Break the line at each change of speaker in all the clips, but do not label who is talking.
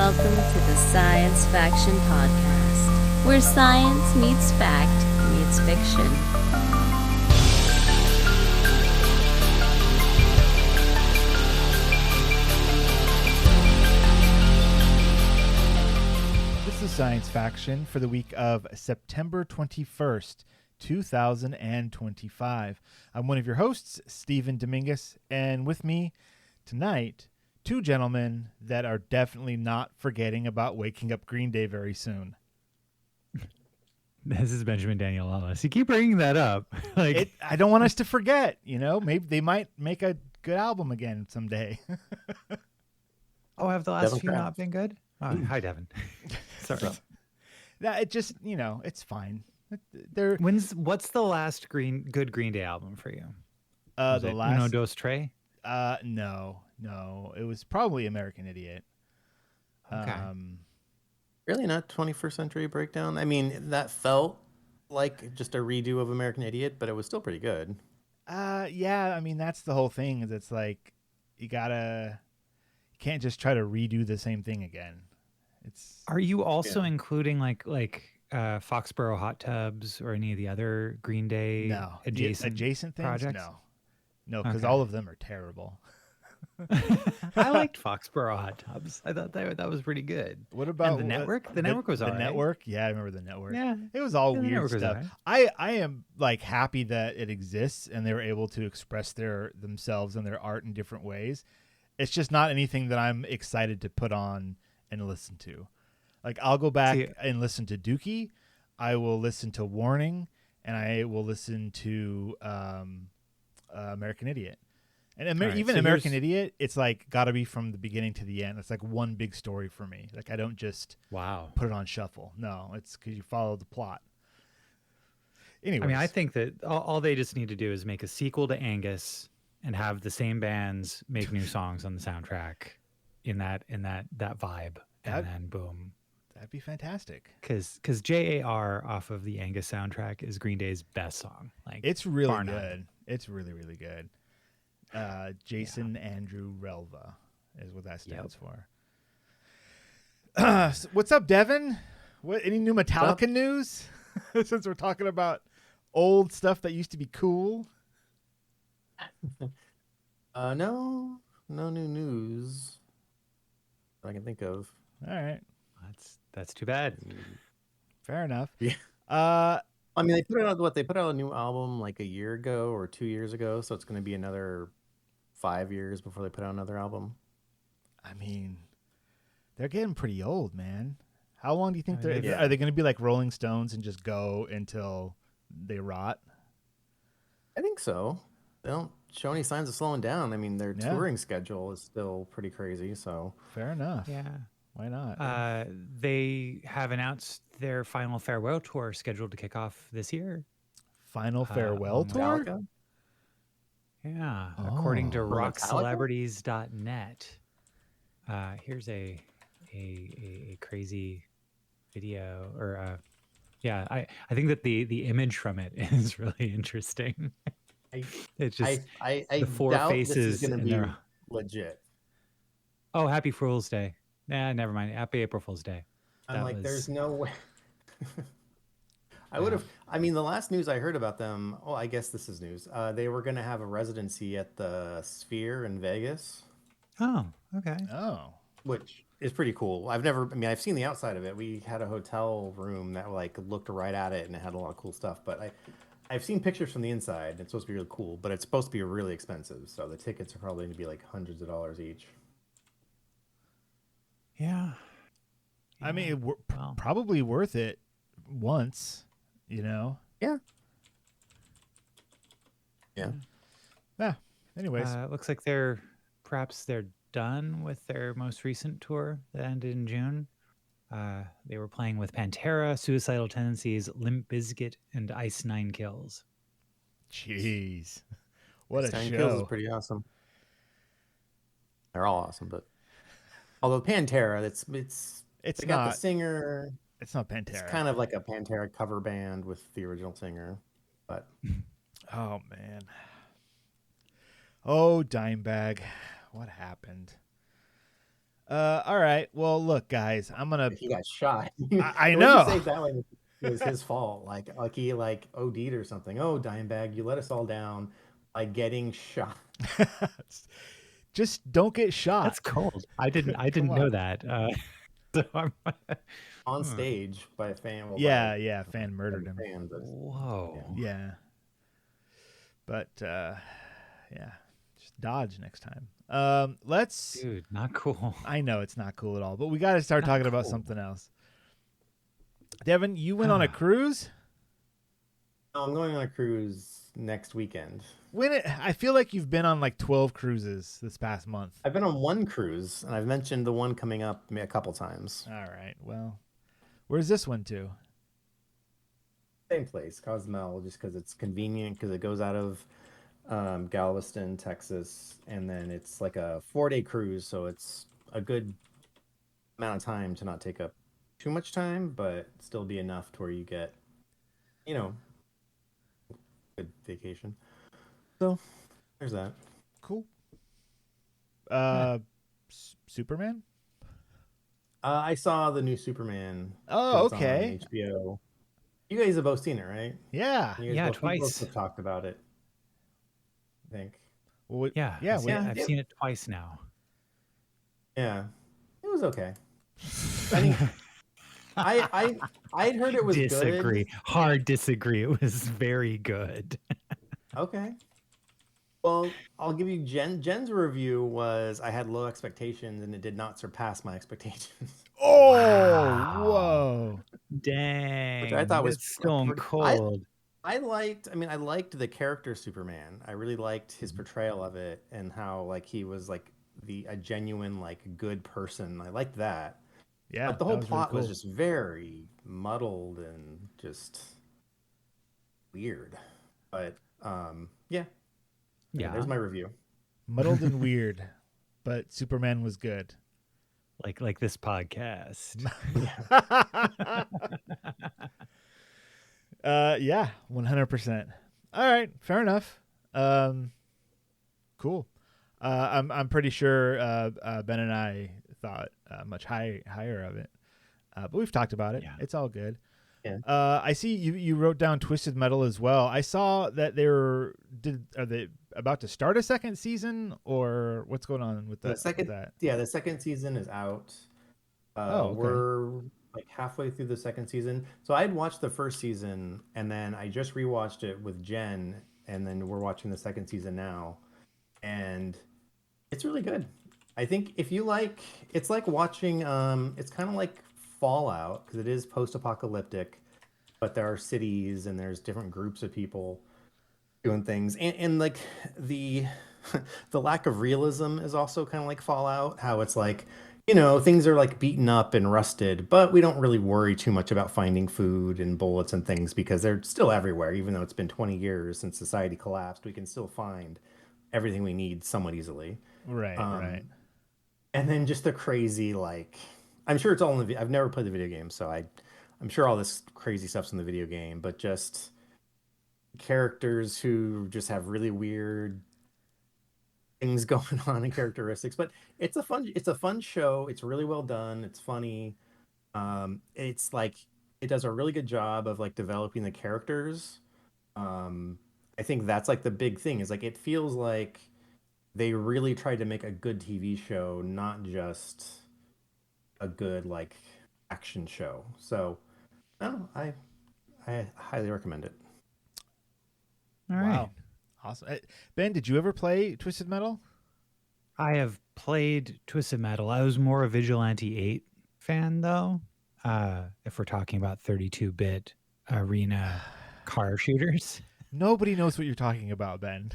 welcome to the Science Faction Podcast, where science meets fact meets fiction.
This is Science Faction for the week of September 21st, 2025. I'm one of your hosts, Stephen Dominguez, and with me tonight, two gentlemen that are definitely not forgetting about waking up Green Day very soon.
This is Benjamin Daniel Ellis. You keep bringing that up.
I don't want us to forget, maybe they might make a good album again someday.
Oh, have the last
Devon
few
Kraft.
not been good? Oh, hi, Devon. Sorry.
It just, it's fine.
What's the last good Green Day album for you?
The last
Uno Dos Tres?
No, it was probably American Idiot.
Okay.
Really not 21st Century Breakdown? I mean, that felt like just a redo of American Idiot, but it was still pretty good.
Yeah, I mean, that's the whole thing, is it's like you can't just try to redo the same thing again.
Are you also including like Foxborough Hot Tubs or any of the other Green Day adjacent
things?
projects?
No, because
Okay.
all of them are terrible.
I liked Foxborough Hot Tubs. I thought that was pretty good.
What about
And the network? The network was all right.
The network? Yeah, I remember the network.
Yeah.
It was all
Yeah, the
weird
network was
stuff.
all right.
I am like happy that it exists and they were able to express themselves and their art in different ways. It's just not anything that I'm excited to put on and listen to. Like, I'll go back and listen to Dookie. I will listen to Warning, and I will listen to American Idiot. And even American Idiot, it's like got to be from the beginning to the end. It's like one big story for me. Like, I don't just put it on shuffle. No, it's because you follow the plot. Anyways.
I mean, I think that all they just need to do is make a sequel to Angus and have the same bands make new songs on the soundtrack in that vibe, and then boom.
That'd be fantastic.
Because JAR off of the Angus soundtrack is Green Day's best song. Like,
it's really
bar
good.
none.
It's really, really good. Jason Andrew Relva is what that stands for. So what's up, Devon? Any new Metallica news? Since we're talking about old stuff that used to be cool.
No new news that I can think of.
All right.
That's too bad.
Fair enough.
Yeah.
Uh,
I mean, they put out a new album like a year ago or 2 years ago, so it's going to be another 5 years before they put out another album.
I mean, they're getting pretty old, man. How long do you think are they going to be like Rolling Stones and just go until they rot?
I think so. They don't show any signs of slowing down. I mean, their touring schedule is still pretty crazy, so.
Fair enough.
Yeah.
Why not?
They have announced their final farewell tour scheduled to kick off this year.
Final farewell tour?
Metallica?
Yeah, according to
Metallica?
rockcelebrities.net. Here's a crazy video, or I think that the image from it is really interesting. It's just the four
doubt
faces
this is going to
in
be
there.
legit.
Oh, Happy Fool's Day. Nah, never mind. Happy April Fool's Day.
There's no way. I would have. I mean, the last news I heard about them. Oh, I guess this is news. They were going to have a residency at the Sphere in Vegas.
Oh, okay.
Oh,
which is pretty cool. I've seen the outside of it. We had a hotel room that like looked right at it, and it had a lot of cool stuff. But I've seen pictures from the inside. It's supposed to be really cool, but it's supposed to be really expensive. So the tickets are probably going to be like hundreds of dollars each.
Yeah.
I mean, probably worth it once,
Yeah.
Yeah. Anyways,
Looks like they're done with their most recent tour that ended in June. They were playing with Pantera, Suicidal Tendencies, Limp Bizkit, and Ice Nine Kills.
jeez, what a
Nine Kills is
show!
pretty awesome. They're all awesome, but although Pantera,
It's
they got
not
the singer.
It's not Pantera.
It's kind of like a Pantera cover band with the original singer, but
Oh man. Oh, Dimebag, what happened? All right. Well, look, guys, I'm gonna.
He got shot.
I
The way
know.
you say it that way, it was his fault. Like he OD'd or something. Oh, Dimebag, you let us all down by getting shot
Just don't get shot.
That's cold. I didn't know that. So
on stage by a fan. Well,
Yeah, fan murdered him.
Fan, but,
Whoa.
Yeah. But yeah, just dodge next time. Let's.
Dude, not cool.
I know it's not cool at all, but we got to start talking about something else. Devon, you went on a cruise?
I'm going on a cruise next weekend.
I feel like you've been on like 12 cruises this past month.
I've been on one cruise, and I've mentioned the one coming up a couple times.
All right. Well, where's this one to?
Same place, Cozumel, just because it's convenient, because it goes out of Galveston, Texas, and then it's like a 4-day cruise, so it's a good amount of time to not take up too much time, but still be enough to where you get, good vacation. So there's that.
Cool. Superman?
I saw the new Superman.
Oh,
it's
okay.
on HBO. You guys have both seen it, right?
Yeah.
You guys
Yeah,
both, we
twice.
both have talked about it, I think.
Well,
Yeah.
Yeah.
I've seen it twice now.
Yeah, it was okay. I think I'd heard it was
Disagree.
good.
Hard disagree. It was very good.
Okay. Well, I'll give you Jen's review was I had low expectations and it did not surpass my expectations.
Oh,
Wow.
whoa.
Dang.
Which I thought was
that's stone cold.
I liked the character Superman. I really liked his portrayal of it and how like he was like a genuine like good person. I liked that.
Yeah.
But the whole
that was
plot
really
was
cool.
just very muddled and just weird. But yeah.
Yeah.
There's my review.
Muddled and weird, but Superman was good.
Like this podcast.
Yeah, 100%. All right, fair enough. Cool. I'm pretty sure Ben and I thought much higher of it, but we've talked about it.
Yeah.
It's all good.
Yeah.
I see you wrote down Twisted Metal as well. I saw that are they about to start a second season, or what's going on with
The second,
that?
yeah, the second season is out.
Okay.
We're like halfway through the second season. So I'd watched the first season and then I just rewatched it with Jen, and then we're watching the second season now, and it's really good. I think if you like, it's like watching. It's kind of like Fallout because it is post-apocalyptic, but there are cities and there's different groups of people doing things, and like the the lack of realism is also kind of like Fallout. How it's like, things are like beaten up and rusted, but we don't really worry too much about finding food and bullets and things because they're still everywhere. Even though it's been 20 years since society collapsed, we can still find everything we need somewhat easily.
Right, right.
And then just the crazy, like, I'm sure it's all in the. I've never played the video game, so I'm sure all this crazy stuff's in the video game, but just characters who just have really weird things going on and characteristics. But it's a fun show. It's really well done. It's funny. It's like it does a really good job of like developing the characters. I think that's like the big thing is like it feels like they really tried to make a good TV show, not just a good like action show. So I highly recommend it.
All right.
Wow. Awesome. Ben, did you ever play Twisted Metal?
I have played Twisted Metal. I was more a Vigilante 8 fan, though, if we're talking about 32-bit arena car shooters.
Nobody knows what you're talking about, Ben.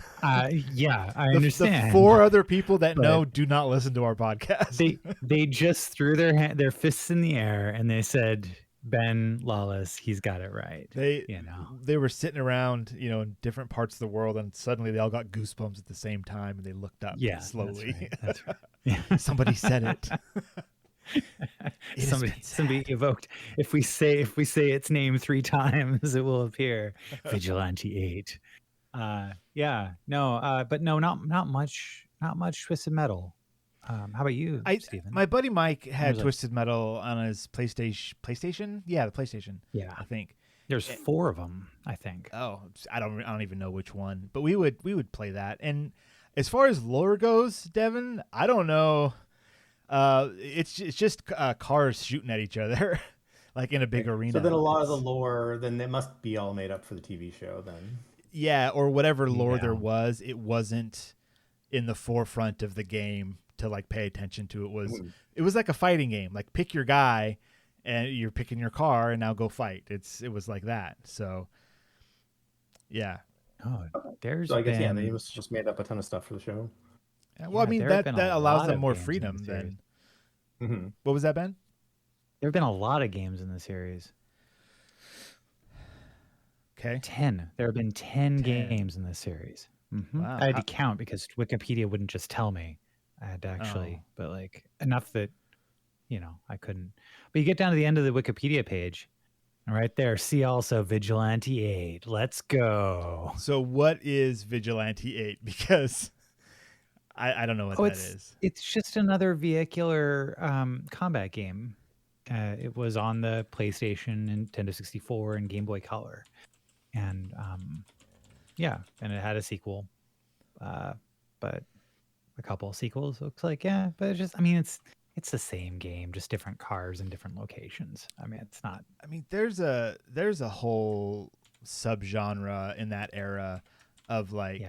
Yeah, I understand.
The 4 other people that know do not listen to our podcast.
They just threw their fists in the air and they said, Ben Lawless, he's got it right.
They were sitting around, in different parts of the world, and suddenly they all got goosebumps at the same time, and they looked up slowly.
That's right. Yeah.
Somebody said it.
Somebody evoked. If we say its name 3 times, it will appear. Vigilante 8. But no, not much Twisted Metal. How about you, Stephen?
My buddy Mike had
There's
Twisted Metal on his PlayStation. Yeah, the PlayStation.
Yeah,
I think.
there's 4 of them, I think.
Oh, I don't even know which one, but we would play that. And as far as lore goes, Devon, I don't know. It's just cars shooting at each other, like in a big arena.
So then a lot of the lore, then it must be all made up for the TV show then.
Yeah, or whatever lore
Yeah.
there was, it wasn't in the forefront of the game to like pay attention to. It was like a fighting game. Like pick your guy, and you're picking your car, and now go fight. It was like that. So, yeah.
Oh, there's
So I guess
been,
they must have just made up a ton of stuff for the show.
Well, I
Yeah,
mean
there have
that
been a
allows
lot
them
of
more
games in
freedom
the series.
then.
Mm-hmm.
What was that, Ben?
there have been a lot of games in the series.
Okay.
10. There have been 10
10.
games in this series.
Wow.
I had to count because Wikipedia wouldn't just tell me. I had to actually, but like enough that, I couldn't. But you get down to the end of the Wikipedia page, and right there, see also Vigilante 8. Let's go.
So what is Vigilante 8? Because I don't know what that is.
It's just another vehicular combat game. It was on the PlayStation, Nintendo 64, and Game Boy Color. And and it had a sequel, but a couple of sequels. Looks like but it's just, it's the same game, just different cars and different locations. It's not.
There's a whole subgenre in that era of like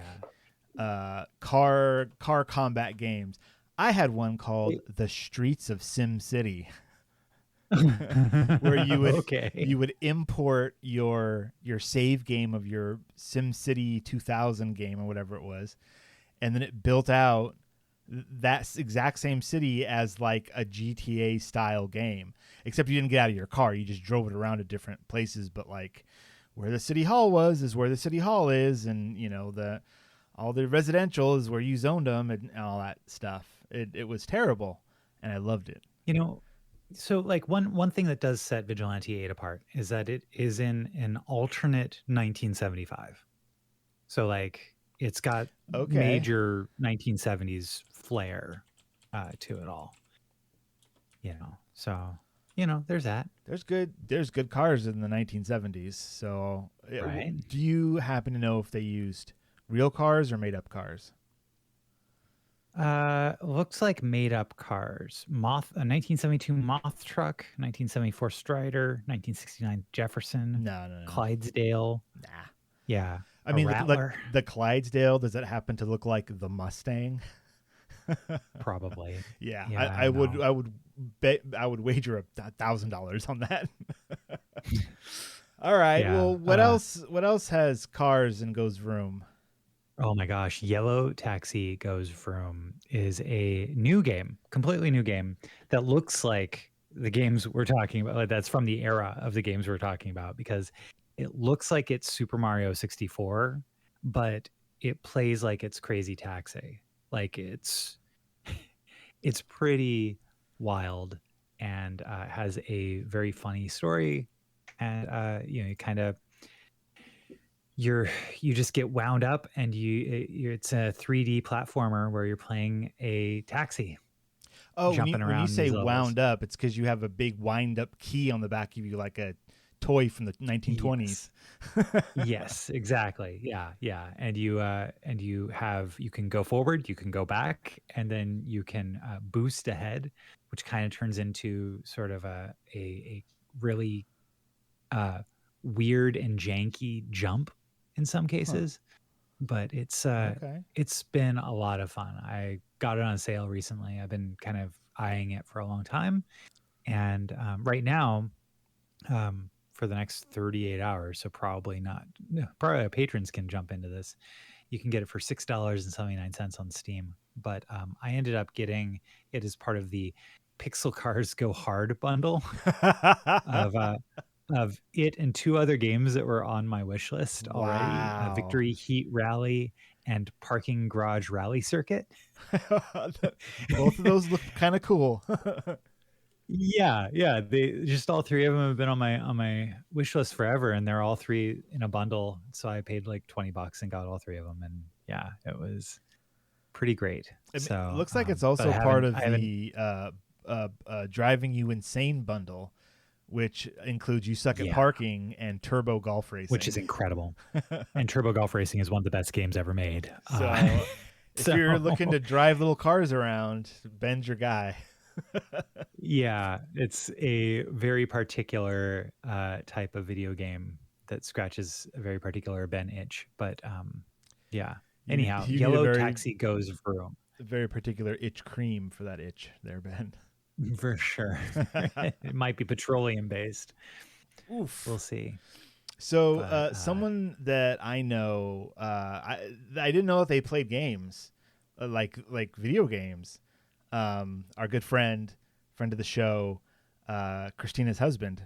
car combat games. I had one called The Streets of Sim City. Where you would import your save game of your SimCity 2000 game or whatever it was, and then it built out that exact same city as like a GTA style game, except you didn't get out of your car, you just drove it around to different places, but like where the city hall was is where the city hall is, and all the residential is where you zoned them, and all that stuff. It was terrible, and I loved it.
So like one thing that does set Vigilante 8 apart is that it is in an alternate 1975. So like it's got major 1970s flair to it all. So there's that.
There's good cars in the 1970s. So
Right.
Do you happen to know if they used real cars or made up cars?
Looks like made up cars. A 1972 Moth truck, 1974 Strider, 1969 Jefferson.
No.
Clydesdale.
Nah.
Yeah.
Rattler. The Clydesdale, does it happen to look like the Mustang?
Probably.
Yeah.
Yeah,
I would bet I would wager $1,000 on that. All right.
Yeah,
Well, what else has cars and goes vroom?
Oh my gosh, Yellow Taxi Goes Vroom is a new game, completely new game that looks like the games we're talking about. Like, that's from the era of the games we're talking about, because it looks like it's Super Mario 64, but it plays like it's Crazy Taxi. Like it's pretty wild, and has a very funny story, and you kind of you just get wound up, and it's a 3D platformer where you're playing a taxi.
Oh,
jumping
when
around
you say
these levels.
wound up, it's because you have a big wind up key on the back of you, like a toy from the 1920s.
Yes, exactly. Yeah. And you can go forward, you can go back, and then you can boost ahead, which kind of turns into sort of a really weird and janky jump in some cases. But it's been a lot of fun. I got it on sale recently. I've been kind of eyeing it for a long time, and right now, for the next 38 hours, so probably our patrons can jump into this. You can get it for $6.79 on Steam. But I ended up getting it as part of the Pixel Cars Go Hard bundle of it and 2 other games that were on my wish list already.
Wow.
Victory Heat Rally and Parking Garage Rally Circuit.
Both of those look kind of cool.
Yeah. They just, all 3 of them have been on my wish list forever, and they're all 3 in a bundle. So I paid like $20 and got all 3 of them, and yeah, it was pretty great.
It
So
looks like it's
but
also
I
part of
haven't-
the driving you insane bundle, which includes You Suck at
Yeah.
Parking and Turbo Golf Racing,
which is incredible. And Turbo Golf Racing is one of the best games ever made.
So if you're looking to drive little cars around, Ben's your guy.
Yeah, it's a very particular type of video game that scratches a very particular Ben itch. But yeah. Anyhow,
you need a
Yellow
very-
Taxi goes vroom.
A very particular itch cream for that itch there, Ben.
For sure. It might be petroleum based.
Oof.
We'll see.
So
But,
someone that I know, I didn't know that they played games, like video games. Our good friend of the show, Christina's husband.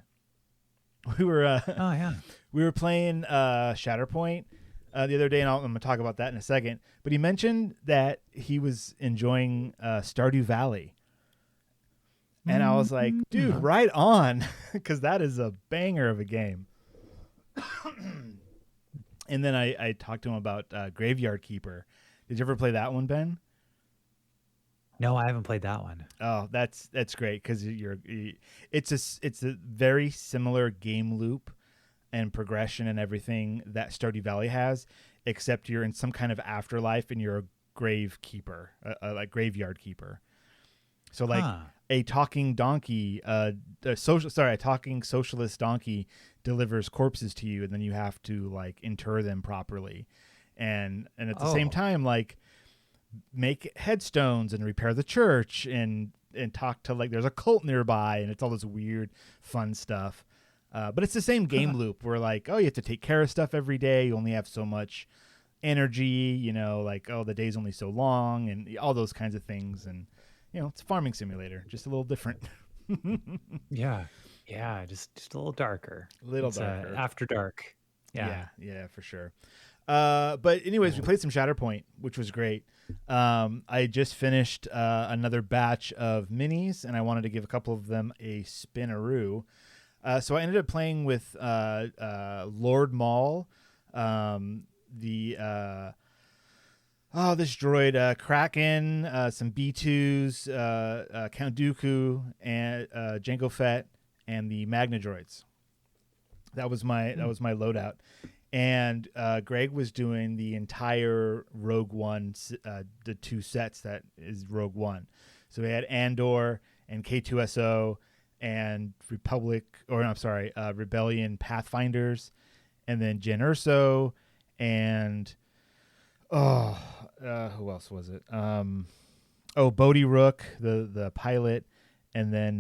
We were
Oh yeah.
we were playing Shatterpoint the other day, and I'm going to talk about that in a second. But he mentioned that he was enjoying Stardew Valley. And I was like, dude, right on, because that is a banger of a game. And then I talked to him about Graveyard Keeper. Did you ever play that one, Ben?
No, I haven't played that one.
Oh, that's great because it's a very similar game loop and progression and everything that Stardew Valley has, except you're in some kind of afterlife and you're a grave keeper, like graveyard keeper. So like a talking donkey, a talking socialist donkey delivers corpses to you, and then you have to like inter them properly, and at the same time like make headstones and repair the church and talk to like there's a cult nearby, and it's all this weird fun stuff. But it's the same game loop where like, oh, you have to take care of stuff every day. You only have so much energy, you know, like, oh, the day's only so long, and all those kinds of things. And you know, it's a farming simulator, just a little different.
Yeah, just a little darker. It's,
darker.
After dark.
Yeah, for sure. But anyways, we played some Shatterpoint, which was great. I just finished another batch of minis, and I wanted to give a couple of them a spinaroo. So I ended up playing with Lord Maul, this droid, Kraken, some B2s, Count Dooku, and Jango Fett, and the Magna droids. That was my loadout. And Greg was doing the entire Rogue One, the two sets that is Rogue One. So we had Andor and K2SO and Rebellion Pathfinders, and then Jyn Erso, and who else was it? Bodhi Rook, the pilot, and then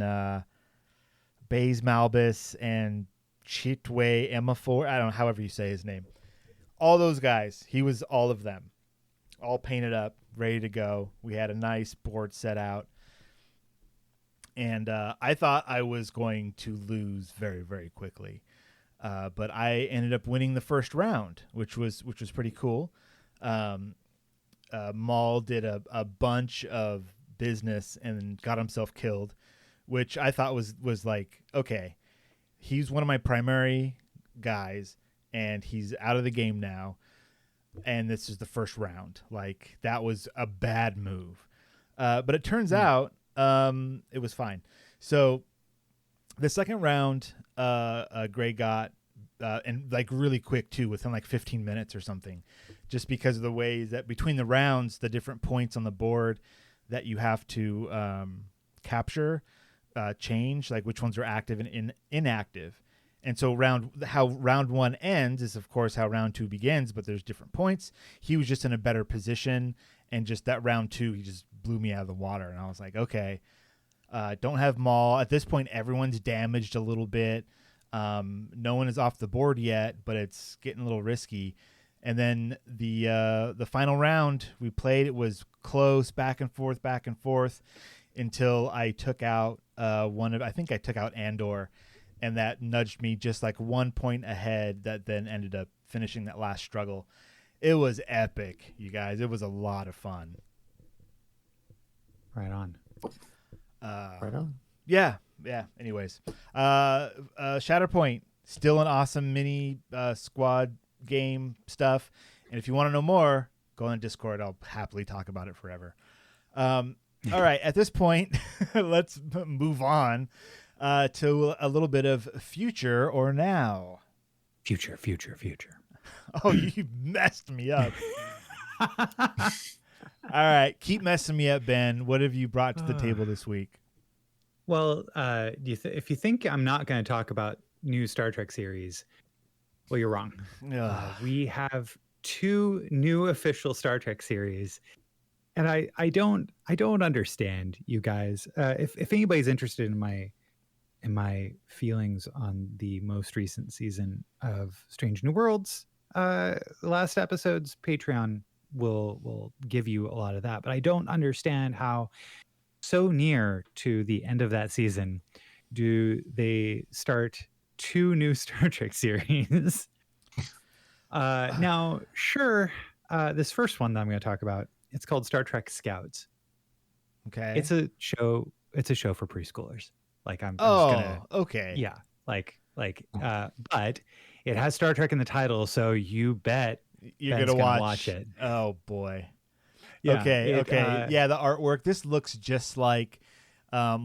Baze Malbus and Chitwe Emafor. I don't know, however you say his name. All those guys. He was all of them. All painted up, ready to go. We had a nice board set out. And I thought I was going to lose very, very quickly. But I ended up winning the first round, which was pretty cool. Maul did a bunch of business and got himself killed, which I thought was like, okay, he's one of my primary guys, and he's out of the game now, and this is the first round. Like, that was a bad move. But it turns out it was fine. So the second round, Greg got, and like really quick too, within like 15 minutes or something, just because of the ways that between the rounds, the different points on the board that you have to capture change, like which ones are active and inactive. And so how round one ends is of course how round two begins, but there's different points. He was just in a better position, and just that round two, he just blew me out of the water. And I was like, okay, don't have Maul. At this point, everyone's damaged a little bit. No one is off the board yet, but it's getting a little risky. And then the final round we played, it was close, back and forth until I took out I think I took out Andor, and that nudged me just like 1 point ahead. That then ended up finishing that last struggle. It was epic, you guys. It was a lot of fun.
Right on.
Right on.
Yeah. Anyways, Shatterpoint, still an awesome mini squad game stuff. And if you want to know more, Go on Discord. I'll happily talk about it forever. All right. At this point, let's move on to a little bit of future or now.
Future.
Oh, you messed me up. All right. Keep messing me up, Ben. What have you brought to the table this week?
Well, if you think I'm not going to talk about new Star Trek series, well, you're wrong. We have 2 new official Star Trek series, and I don't understand, you guys. If anybody's interested in my feelings on the most recent season of Strange New Worlds, last episode's Patreon will give you a lot of that. But I don't understand how so near to the end of that season do they start 2 new Star Trek series. Now, sure, this first one that I'm going to talk about, it's called Star Trek Scouts.
Okay.
It's a show for preschoolers. Like I'm just gonna,
okay.
yeah, but it has Star Trek in the title, so you bet
you're
Ben's
gonna
watch it.
Oh boy.
Yeah,
okay.
Yeah,
the artwork. This looks just like the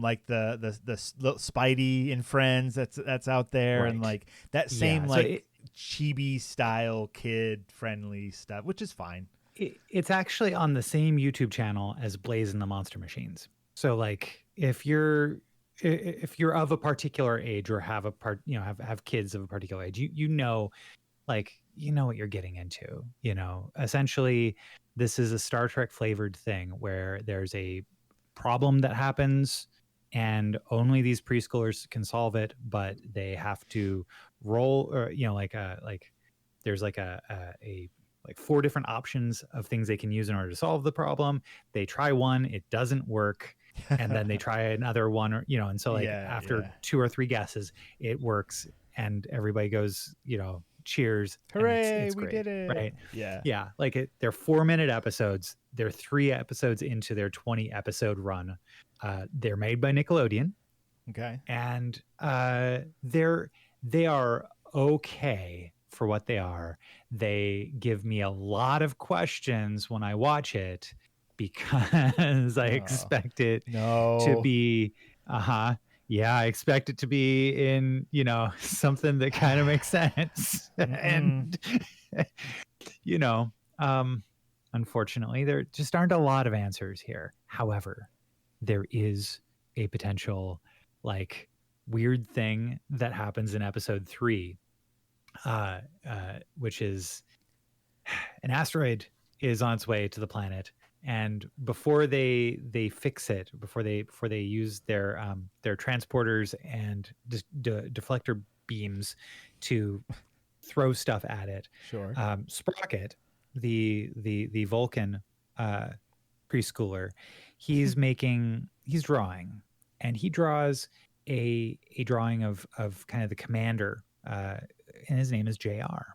Spidey and Friends that's out there,
right.
and like that same
so
chibi style kid friendly stuff, which is fine.
It's actually on the same YouTube channel as Blaze and the Monster Machines. So like if you're of a particular age or have have kids of a particular age, you know what you're getting into. Essentially this is a Star Trek flavored thing where there's a problem that happens and only these preschoolers can solve it, but they have to roll, or there's like a 4 different options of things they can use in order to solve the problem. They try one, it doesn't work, and then they try another one, or and so after 2 or 3 guesses it works, and everybody goes cheers,
hooray,
it's
we
great,
did it,
right?
Yeah.
They're 4-minute episodes. They're 3 episodes into their 20 episode run. They're made by Nickelodeon.
Okay.
And they are okay for what they are. They give me a lot of questions when I watch it because I expect it to be I expect it to be in something that kind of makes sense. And unfortunately there just aren't a lot of answers here. However, there is a potential weird thing that happens in episode 3, which is an asteroid is on its way to the planet, and before they fix it, before they use their transporters and deflector beams to throw stuff at it,
sure,
Sprocket, the Vulcan preschooler, he's drawing, and he draws a drawing of kind of the commander, and his name is JR.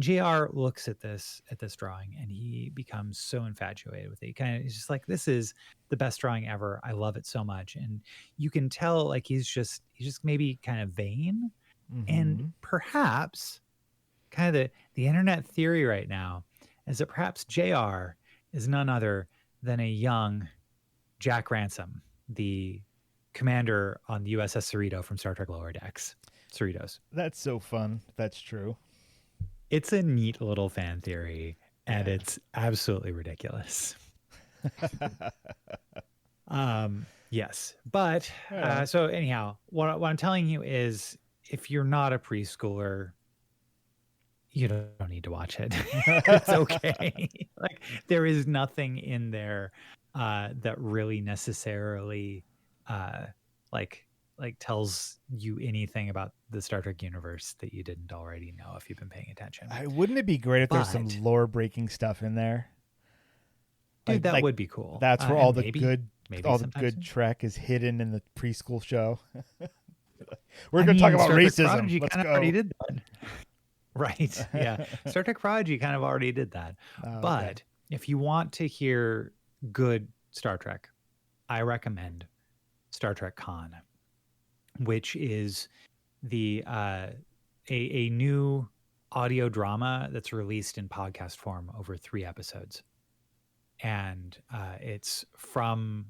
JR looks at this drawing and he becomes so infatuated with it. He's just like, this is the best drawing ever. I love it so much. And you can tell he's just maybe kind of vain. Mm-hmm. And perhaps kind of the internet theory right now is that perhaps JR is none other than a young Jack Ransom, the commander on the USS Cerrito from Star Trek Lower Decks. Cerritos.
That's so fun. That's true.
It's a neat little fan theory, and it's absolutely ridiculous. Yes, but so anyhow, what I'm telling you is, if you're not a preschooler, you don't need to watch it. It's okay. There is nothing in there that really necessarily tells you anything about the Star Trek universe that you didn't already know if you've been paying attention.
Wouldn't it be great if there's some lore breaking stuff in there?
Dude, that would be cool.
That's where all the good Trek is hidden in the preschool show. We're going to talk about racism.
Prodigy
Let's
kind
go.
of already did that. Right. Yeah. Star Trek Prodigy kind of already did that. But if you want to hear good Star Trek, I recommend Star Trek Con, which is a new audio drama that's released in podcast form over 3 episodes. and it's from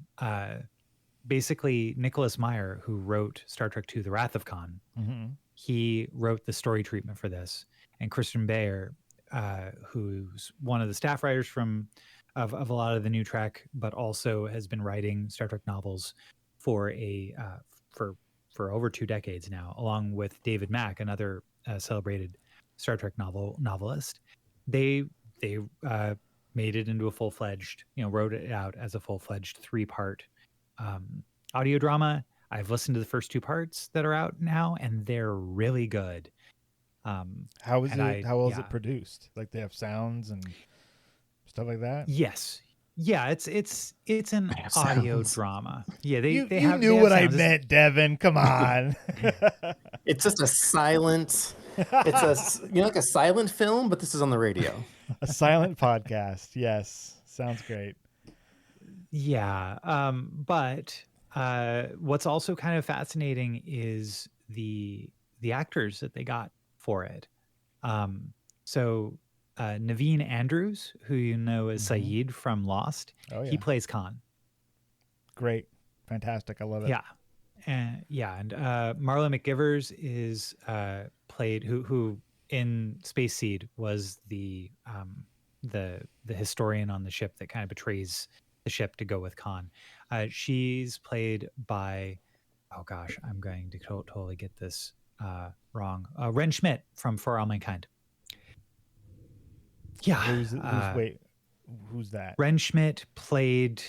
basically Nicholas Meyer, who wrote Star Trek II: The Wrath of Khan.
Mm-hmm.
He wrote the story treatment for this, and Christian Bayer, who's one of the staff writers of a lot of the new Trek, but also has been writing Star Trek novels for for over 2 decades now, along with David Mack, another celebrated Star Trek novelist. They made it into a full-fledged, wrote it out as a full-fledged 3-part audio drama. I've listened to the first 2 parts that are out now, and they're really good.
How is it produced? Like they have sounds and stuff like that?
Yes. Yeah, it's an audio drama. Yeah,
you knew what I meant, Devon. Come on.
It's just a silent. It's like a silent film, but this is on the radio.
A silent podcast. Yes, sounds great.
Yeah, but what's also kind of fascinating is the actors that they got for it. So Naveen Andrews, who you know as Saeed from Lost, he plays Khan.
Great, fantastic, I love it.
Yeah, and Marla McGivers is played who in Space Seed was the historian on the ship that kind of betrays the ship to go with Khan. She's played by, oh gosh, I'm going to totally get this wrong. Ren Schmidt from For All Mankind. Yeah.
Who's that?
Ren Schmidt played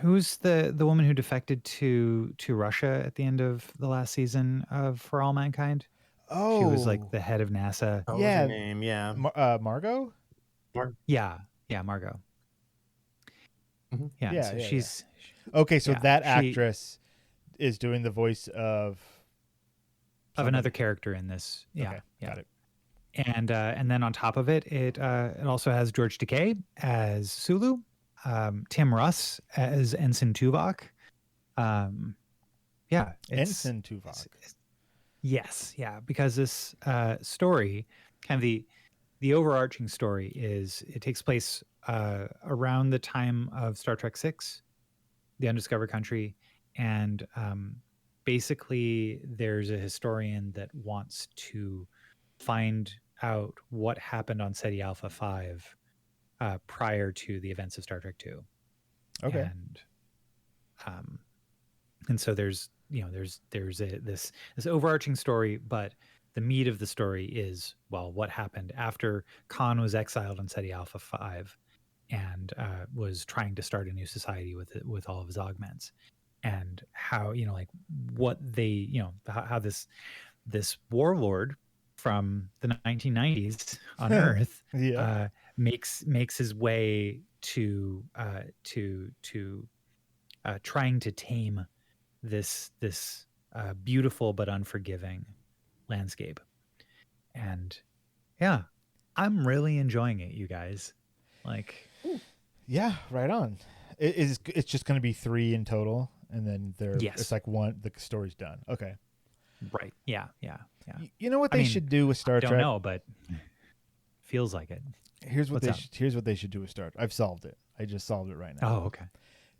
who's the woman who defected to Russia at the end of the last season of For All Mankind?
Oh,
she was like the head of NASA.
What was her name? Yeah.
Margot?
Yeah, Margot.
Mm-hmm.
Yeah, so she's
okay. So that actress is doing the voice of
another character in this. Yeah,
okay, got it.
And then on top of it, it also has George Takei as Sulu, Tim Russ as Ensign Tuvok. Ensign
Tuvok.
Yes, yeah, because this story, kind of the overarching story, is it takes place around the time of Star Trek VI, The Undiscovered Country, and basically there's a historian that wants to find out what happened on SETI Alpha 5 prior to the events of Star Trek II.
Okay.
And so there's this overarching story, but the meat of the story is, well, what happened after Khan was exiled on SETI Alpha 5 and was trying to start a new society with all of his augments, and how, what they, how this warlord from the 1990s on Earth makes his way to trying to tame this beautiful but unforgiving landscape. And yeah, I'm really enjoying it, you guys. Like,
yeah, right on. It's just going to be 3 in total, and then it's like one. The story's done. Okay.
Right. Yeah.
You know what they should do with Star Trek?
I don't know, but feels like it.
Here's what they should do with Star Trek. I've solved it. I just solved it right now.
Oh, okay.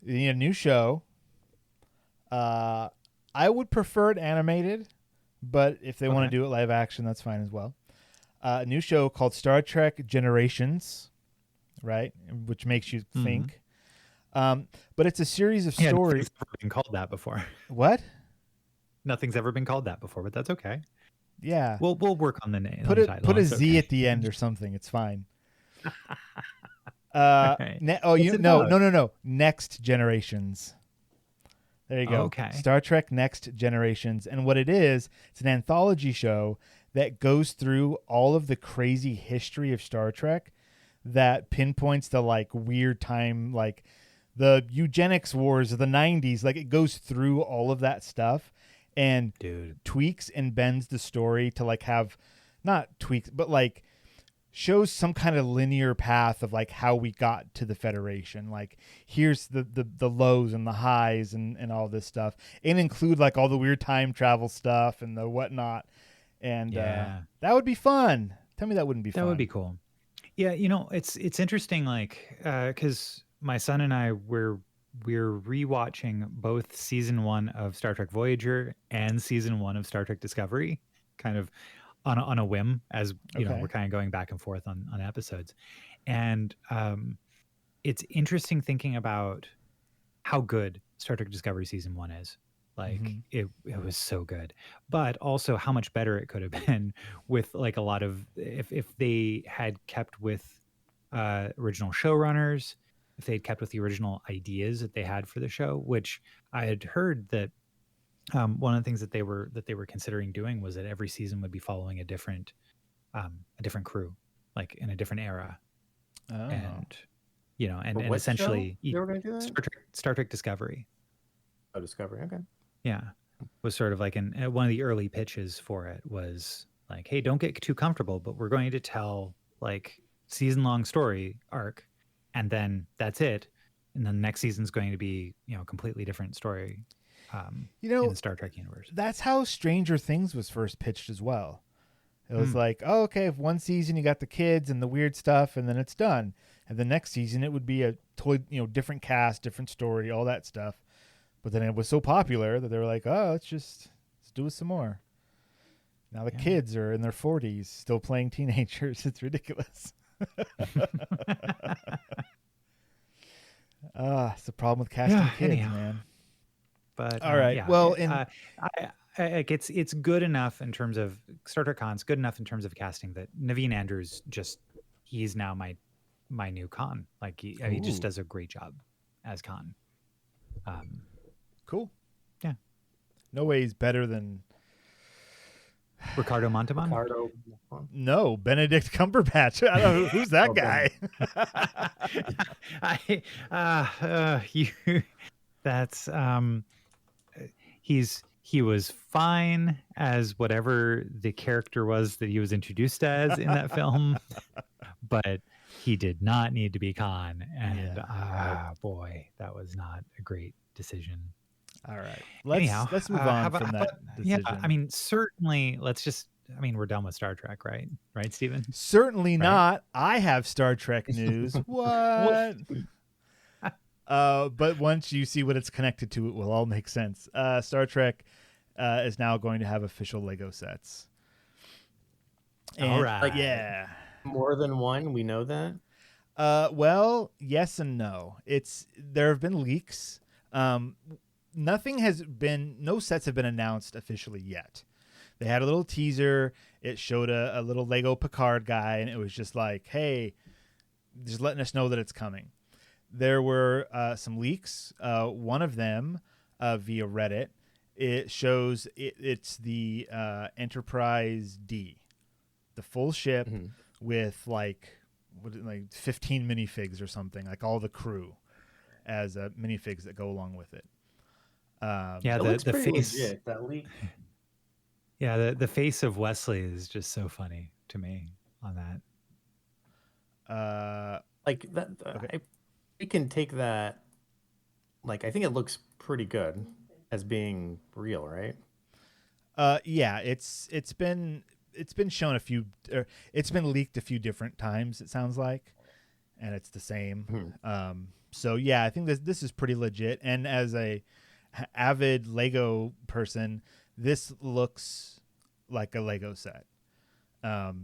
A new show. I would prefer it animated, but if they want to do it live action, that's fine as well. A new show called Star Trek Generations, right? Which makes you think. But it's a series of stories.
Nothing's ever been called that before.
What?
Nothing's ever been called that before, but that's okay.
Yeah.
We'll work on the name.
Put a Z at the end or something. It's fine. No. Next Generations. There you go.
Okay.
Star Trek Next Generations. And what it is, it's an anthology show that goes through all of the crazy history of Star Trek that pinpoints the weird time, like the eugenics wars of the 90s. Like it goes through all of that stuff and tweaks and bends the story to have, not tweaks, but shows some kind of linear path of how we got to the Federation. Here's the lows and the highs and all this stuff, and include all the weird time travel stuff and the whatnot. And that would be fun. Tell me that wouldn't be fun.
That would be cool. Yeah, it's interesting, like, because my son and I we're rewatching both season 1 of Star Trek Voyager and season 1 of Star Trek Discovery, kind of on a whim, as we're
Okay.
kind of going back and forth on episodes, and it's interesting thinking about how good Star Trek Discovery season 1 is. Like,
Mm-hmm.
it was so good, but also how much better it could have been with like a lot of, if they had kept with original showrunners, if they'd kept with the original ideas that they had for the show, which I had heard that one of the things that they were considering doing was that every season would be following a different crew, like in a different era,
Oh.
and
For
and
what
essentially
show they were going to do that?
Star Trek Discovery.
Oh, Discovery. Okay.
Yeah, was sort of like one of the early pitches for it was like, hey, don't get too comfortable, but we're going to tell like season-long story arc, and then that's it, and then the next season's going to be a completely different story in the Star Trek universe.
That's how Stranger Things was first pitched as well. It was
Hmm.
like, oh, okay, if one season you got the kids and the weird stuff, and then it's done, and the next season it would be a totally different cast, different story, all that stuff. But then it was so popular that they were like, oh, let's do it some more. Now the
Yeah.
kids are in their 40s still playing teenagers. It's ridiculous. It's the problem with casting
Yeah,
kids,
anyhow.
man.
But
All right.
yeah,
Well,
like it's good enough in terms of Star Trek Khan's good enough in terms of casting that Naveen Andrews he's now my new Khan. Like he just
Ooh.
does a great job as Khan.
Cool.
Yeah.
No way he's better than
Ricardo Montalban.
Ricardo.
no Benedict Cumberbatch. I don't know who's that
Oh,
guy.
That's he was fine as whatever the character was that he was introduced as in that film, but he did not need to be Khan, and boy, that was not a great decision.
All right.
Anyhow,
Let's move
how
on
about-
from
how
that
about-
decision.
Yeah, I mean, certainly. We're done with Star Trek, right? Right, Steven?
Certainly
Right?
not. I have Star Trek news. What? But once you see what it's connected to, it will all make sense. Star Trek is now going to have official Lego sets.
All right.
Yeah.
More than one. We know that.
Well, yes and no. There have been leaks. No sets have been announced officially yet. They had a little teaser. It showed a little Lego Picard guy, and it was just like, hey, just letting us know that it's coming. There were some leaks. One of them via Reddit, it shows it's the Enterprise D, the full ship with like 15 minifigs or something, like all the crew as minifigs that go along with it.
Yeah,
It looks
the
pretty
face.
legit, that leak.
Yeah, the face of Wesley is just so funny to me on that.
Like that.
Okay.
We can take that. Like, I think it looks pretty good as being real, right?
Yeah, it's been shown it's been leaked a few different times, it sounds like, and it's the same. So yeah, I think this is pretty legit. And as a avid Lego person, this looks like a Lego set. A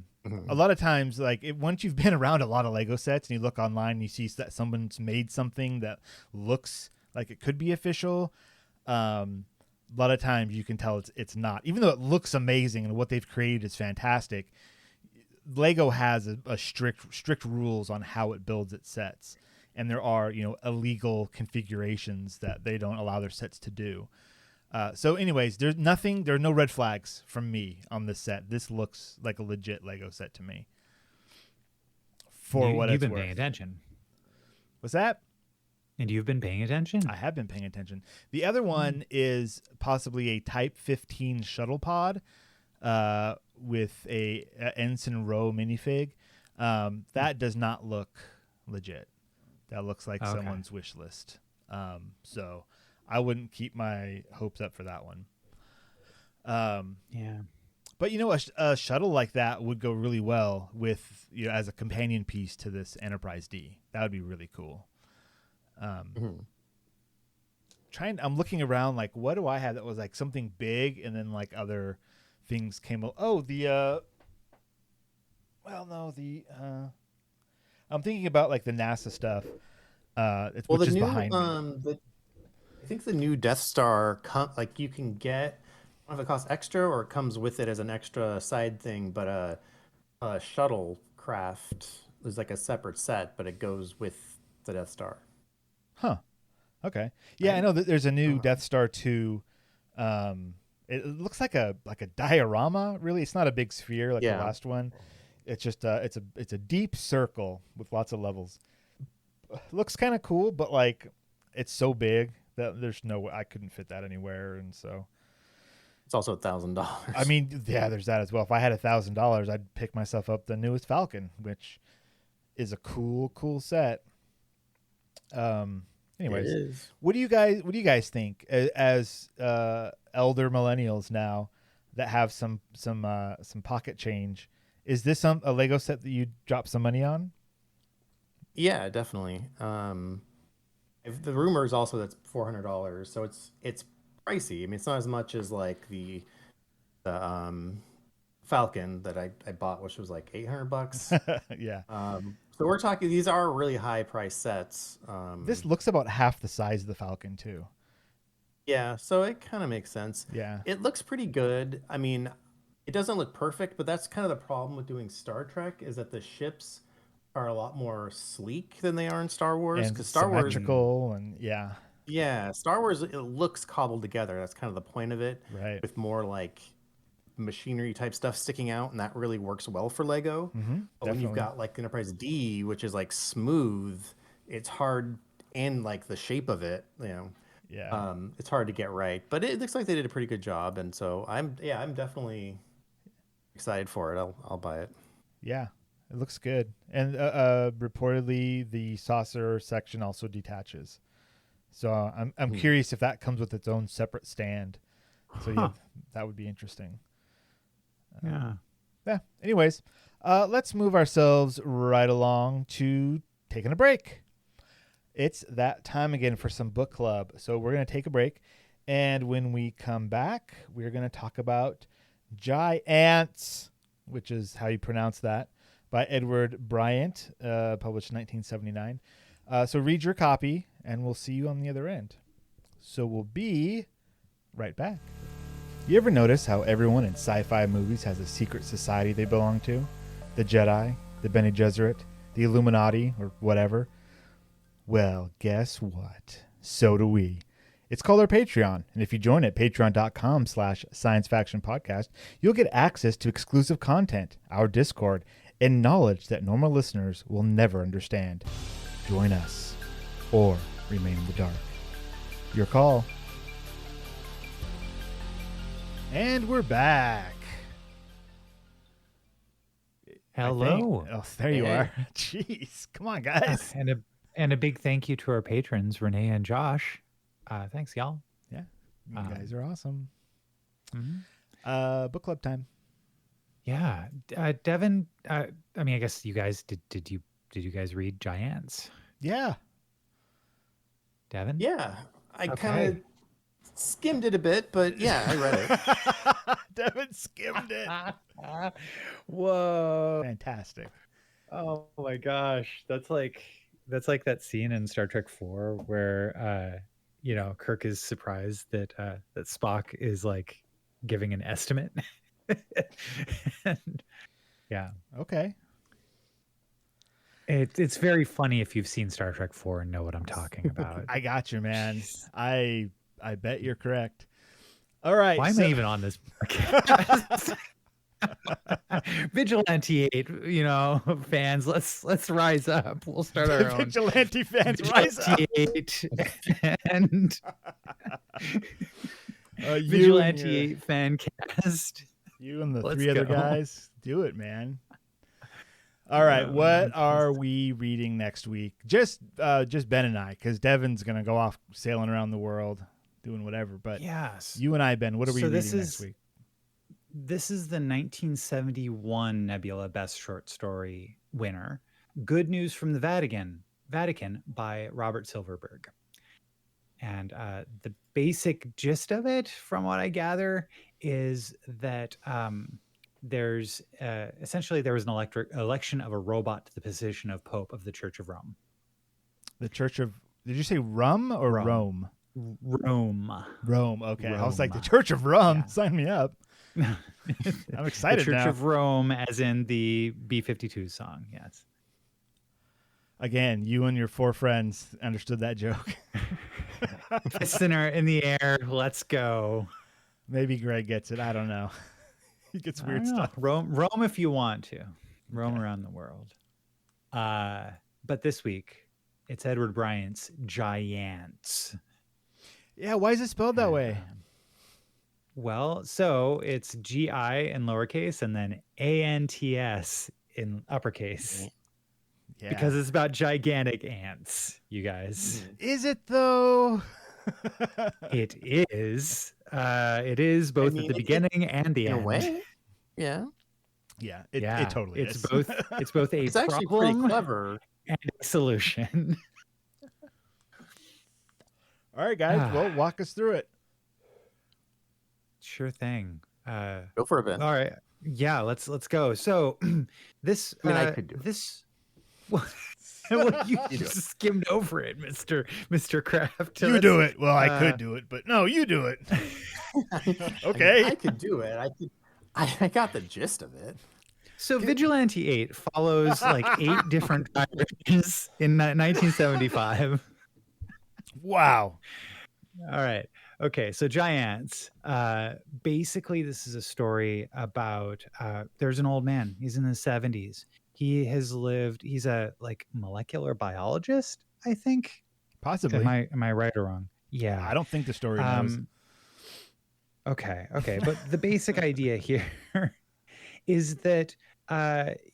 lot of times, like once you've been around a lot of Lego sets and you look online and you see that someone's made something that looks like it could be official, a lot of times you can tell it's not. Even though it looks amazing and what they've created is fantastic, Lego has a strict rules on how it builds its sets, and there are illegal configurations that they don't allow their sets to do. So anyways, there are no red flags from me on this set. This looks like a legit Lego set to me.
You've been paying attention.
What's that?
And you've been paying attention?
I have been paying attention. The other one is possibly a Type-15 Shuttlepod with a Ensign Row minifig. That does not look legit. That looks like someone's wish list. So I wouldn't keep my hopes up for that one.
Yeah.
But a shuttle like that would go really well with as a companion piece to this Enterprise D. That would be really cool. I'm looking around like, what do I have that was like something big, and then like other things came. I'm thinking about like the NASA stuff. Which is behind me.
I think the new Death Star, like you can get, I don't know if it costs extra or it comes with it as an extra side thing, but a shuttlecraft is like a separate set, but it goes with the Death Star.
Huh. Okay. Yeah, I know that there's a new Death Star 2. It looks like a diorama. Really, it's not a big sphere like the last one. It's just it's a deep circle with lots of levels. Looks kind of cool, but like it's so big that there's no way I couldn't fit that anywhere, and so
it's also $1,000.
I mean, yeah, there's that as well. If I had $1,000, I'd pick myself up the newest Falcon, which is a cool set. Anyways, what do you guys think as elder millennials now that have some pocket change? Is this a Lego set that you drop some money on?
Yeah, definitely. If the rumor is also that's $400, so it's pricey. I mean, it's not as much as like the Falcon that I bought, which was like $800.
Yeah.
So we're talking; these are really high price sets.
This looks about half the size of the Falcon too.
Yeah, so it kind of makes sense.
Yeah,
it looks pretty good. I mean, it doesn't look perfect, but that's kind of the problem with doing Star Trek is that the ships are a lot more sleek than they are in Star Wars.
Because Star Wars, symmetrical and
yeah, Star Wars it looks cobbled together. That's kind of the point of it,
right?
With more like machinery type stuff sticking out, and that really works well for Lego. But when you've got like the Enterprise D, which is like smooth, it's hard, and like the shape of it, it's hard to get right. But it looks like they did a pretty good job, and so I'm definitely excited for it. I'll buy it.
Yeah, it looks good, and reportedly the saucer section also detaches. So I'm curious if that comes with its own separate stand. So that would be interesting. Yeah. Anyways, let's move ourselves right along to taking a break. It's that time again for some book club. So we're going to take a break. And when we come back, we're going to talk about Giants, which is how you pronounce that, by Edward Bryant, published in 1979. So read your copy, and we'll see you on the other end. So we'll be right back. You ever notice how everyone in sci-fi movies has a secret society they belong to? The Jedi, the Bene Gesserit, the Illuminati, or whatever? Well, guess what? So do we. It's called our Patreon, and if you join at patreon.com/sciencefactionpodcast, you'll get access to exclusive content, our Discord, and knowledge that normal listeners will never understand. Join us, or remain in the dark. Your call. And we're back.
Hello.
Oh, there you are. Jeez, come on, guys.
And a big thank you to our patrons, Renee and Josh. Thanks, y'all.
Yeah, you guys are awesome.
Mm-hmm.
Book club time.
Yeah, Devon. I mean, I guess you guys did you guys read Giants?
Yeah.
Devon.
Yeah, I kind of skimmed it a bit, but yeah, I read it.
Devon skimmed it.
Whoa!
Fantastic.
Oh my gosh, that's like that scene in Star Trek 4 where Kirk is surprised that that Spock is like giving an estimate. And, yeah.
Okay.
It's very funny if you've seen Star Trek 4 and know what I'm talking about.
I got you, man. I bet you're correct. All right.
Why am I even on this podcast? Vigilante 8, fans, let's rise up. We'll start our own
Vigilante fans rise up.
8 and Vigilante 8 fan cast.
You and the three other guys, do it, man. All right, what are we reading next week? Just Ben and I, because Devon's gonna go off sailing around the world, doing whatever. But
yes,
you and I, Ben, what are we reading next week?
This is the 1971 Nebula Best Short Story winner. Good News from the Vatican by Robert Silverberg. And the basic gist of it, from what I gather, is that there's essentially there was an election of a robot to the position of Pope of the Church of Rome.
The Church of, did you say Rum or Rome?
Rome.
Rome. Okay.
Rome.
I was like, the Church of Rum.
Yeah.
Sign me up. I'm excited
The Church
now.
of Rome, as in the B-52 song. Yes.
Again, you and your 4 friends understood that joke.
Fist in the air. Let's go.
Maybe Greg gets it. I don't know. He gets weird stuff.
Rome, if you want to. Roam around the world. But this week, it's Edward Bryant's Giants.
Yeah, why is it spelled that way?
Well, so it's G-I in lowercase and then A-N-T-S in uppercase.
Yeah.
Because it's about gigantic ants, you guys.
Is it though?
It is. It is both at the beginning and the
In
end.
a way, yeah.
Yeah, it totally
it's
is.
It's both a
It's actually
problem
pretty clever.
and a solution.
All right, guys. Well, walk us through it.
Sure thing.
Go for a bit.
All right. Yeah, let's go. So this
I could do it.
this well, you just skimmed over it, Mr. Kraft.
You do it. Well, I could do it, but no, you do it. Okay.
I could do it. I got the gist of it.
So Vigilante 8 follows like 8 different drivers in 1975.
Wow.
All right. Okay. So Giants. Basically, this is a story about there's an old man. He's in his 70s. He's a like molecular biologist, I think.
Possibly.
Am I right or wrong? Yeah.
I don't think the story knows.
Okay. But the basic idea here is that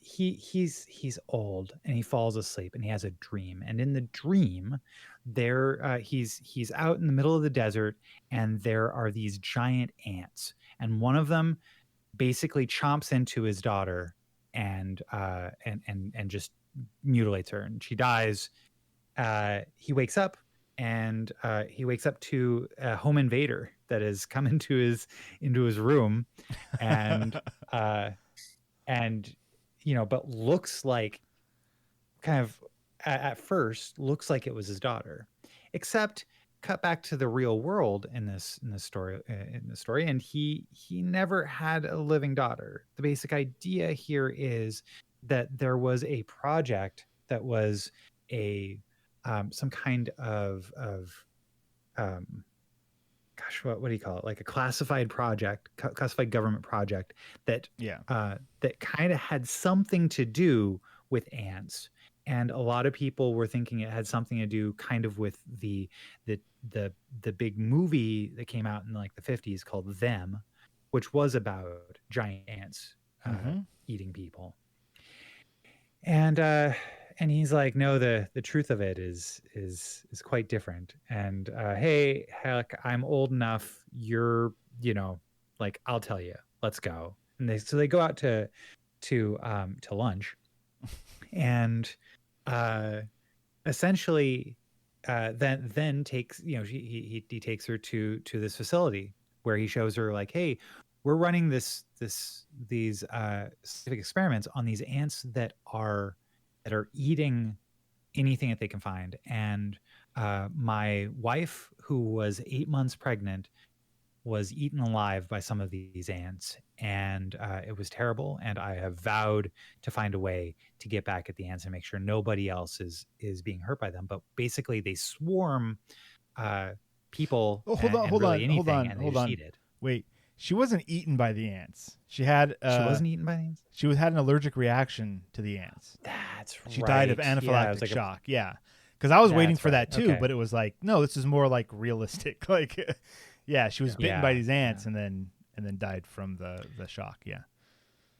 he's old and he falls asleep and he has a dream. And in the dream, he's out in the middle of the desert and there are these giant ants. And one of them basically chomps into his daughter and just mutilates her, and she dies. He wakes up to a home invader that has come into his room, and but looks like kind of at first looks like it was his daughter, except cut back to the real world in this story, and he never had a living daughter. The basic idea here is that there was a project that was a some kind of what do you call it, like a classified government project that that kind of had something to do with ants. And a lot of people were thinking it had something to do kind of with the big movie that came out in like the 50s called Them, which was about giant ants eating people. And he's like, no, the truth of it is quite different. And hey, heck, I'm old enough. You're, like, I'll tell you. Let's go. And they go out to lunch, and essentially then takes, he takes her to this facility where he shows her like, hey, we're running these specific experiments on these ants that are eating anything that they can find. And my wife, who was 8 months pregnant, was eaten alive by some of these ants, and it was terrible. And I have vowed to find a way to get back at the ants and make sure nobody else is being hurt by them. But basically, they swarm people.
Oh, hold on.
Eat it.
Wait, she wasn't eaten by the ants. She wasn't
eaten by the ants.
She had an allergic reaction to the ants.
That's right.
She died of anaphylactic shock. Yeah, because I was waiting for that too, but it was like, no, this is more like realistic. Like, yeah, she was bitten by these ants and then died from the shock. Yeah.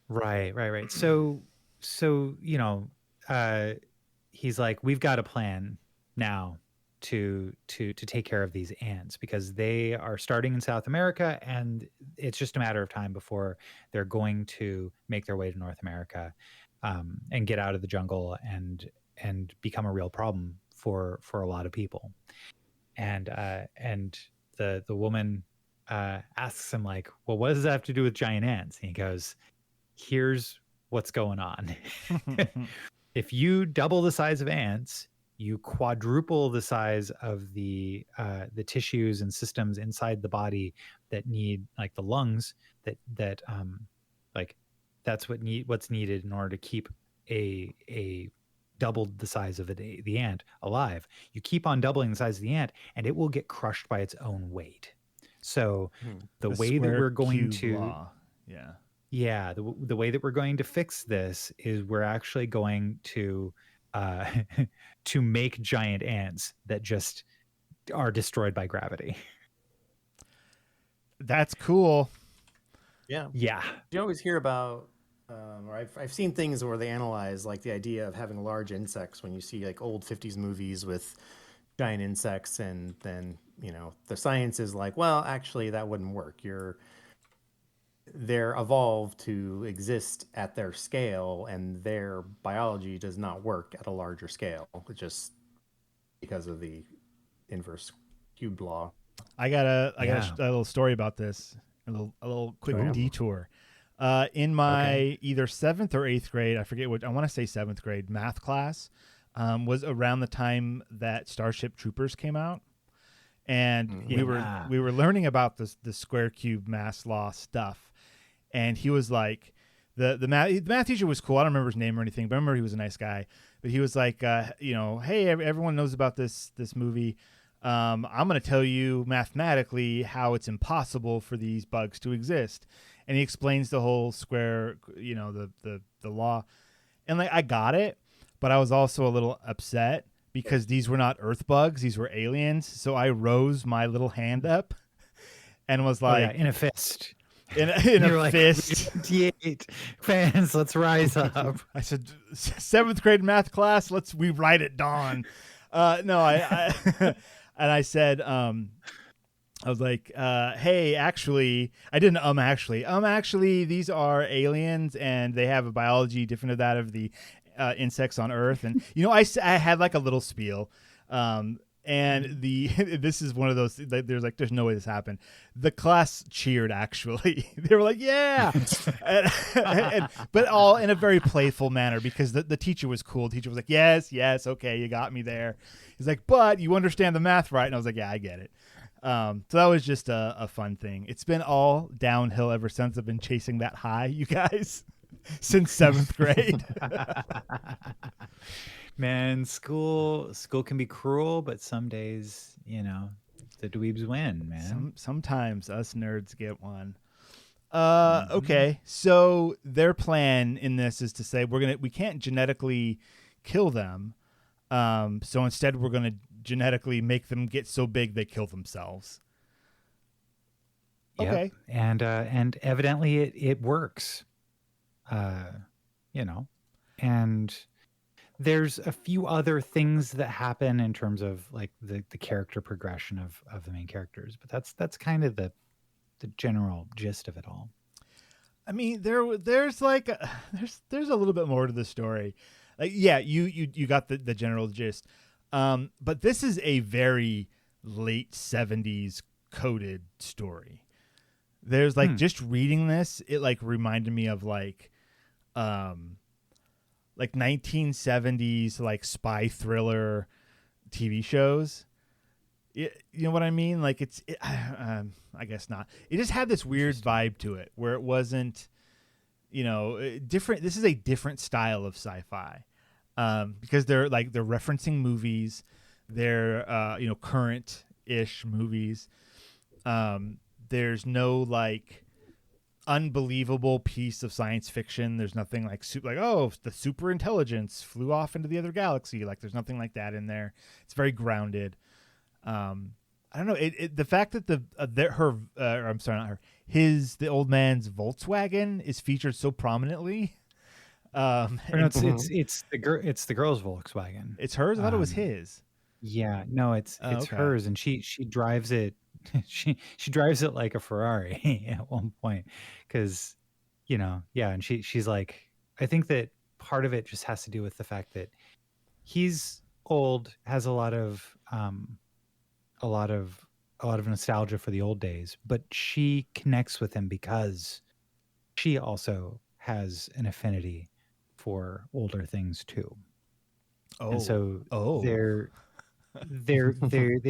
Right. So he's like, we've got a plan now. to take care of these ants, because they are starting in South America, and it's just a matter of time before they're going to make their way to North America, and get out of the jungle and become a real problem for a lot of people. And the woman asks him, like, well, what does that have to do with giant ants? And he goes, here's what's going on. If you double the size of ants, you quadruple the size of the tissues and systems inside the body that need, like the lungs, that like that's what's needed in order to keep a doubled the size of the ant alive. You keep on doubling the size of the ant, and it will get crushed by its own weight. So the way that we're going to
law.
the way that we're going to fix this is we're actually going to to make giant ants that just are destroyed by gravity.
That's cool.
Yeah.
Yeah.
You always hear about, or I've seen things where they analyze like the idea of having large insects when you see like old 50s movies with giant insects, and then, you know, the science is like, well, actually that wouldn't work. They're evolved to exist at their scale, and their biology does not work at a larger scale, just because of the inverse cubed law.
I got a little story about this. A little quick detour. In my either 7th or 8th grade, I forget which, I want to say 7th grade math class, was around the time that Starship Troopers came out. And we were learning about the square cube mass law stuff. And he was like, the math teacher was cool. I don't remember his name or anything, but I remember he was a nice guy. But he was like, you know, hey, everyone knows about this movie. I'm going to tell you mathematically how it's impossible for these bugs to exist. And he explains the whole square, you know, the law. And like, I got it, but I was also a little upset because these were not Earth bugs. These were aliens. So I rose my little hand up and was like,
in a fist.
In a fist.
28 fans, let's rise up.
I said, 7th grade math class, we write at dawn. No, I and I said, I was like, hey, actually, I didn't actually, these are aliens, and they have a biology different of that of the insects on Earth. And, you know, I had like a little spiel. And this is one of those, there's no way this happened. The class cheered, actually. They were like, yeah. But all in a very playful manner, because the teacher was cool. The teacher was like, yes, okay, you got me there. He's like, but you understand the math, right? And I was like, yeah, I get it. So that was just a fun thing. It's been all downhill ever since. I've been chasing that high, you guys, since 7th grade.
Man, school can be cruel, but some days, you know, the dweebs win, man.
Sometimes us nerds get one. Okay, so their plan in this is to say we can't genetically kill them. So instead we're gonna genetically make them get so big they kill themselves.
Yep.
Okay.
And evidently it works. You know, and there's a few other things that happen in terms of like the character progression of the main characters, but that's kind of the general gist of it all.
I mean, there's like there's a little bit more to the story. Like, yeah, you got the general gist. But this is a very late 70s coded story. There's like just reading this, it like reminded me of like 1970s like spy thriller TV shows. You know what I mean? Like I guess not. It just had this weird vibe to it where it wasn't, you know, different. This is a different style of sci-fi, because they're referencing movies, they're you know, current-ish movies. There's no like unbelievable piece of science fiction. There's nothing like oh, the super intelligence flew off into the other galaxy. Like, there's nothing like that in there. It's very grounded. I don't know. The fact that the old man's Volkswagen is featured so prominently.
It's the girl's Volkswagen.
It's hers. I thought it was his.
Yeah, no, it's
Oh, okay.
hers, and she drives it. She drives it like a Ferrari at one point, because, yeah, and she's like, I think that part of it just has to do with the fact that he's old, has a lot of nostalgia for the old days, but she connects with him because she also has an affinity for older things too. And so
Oh.
they've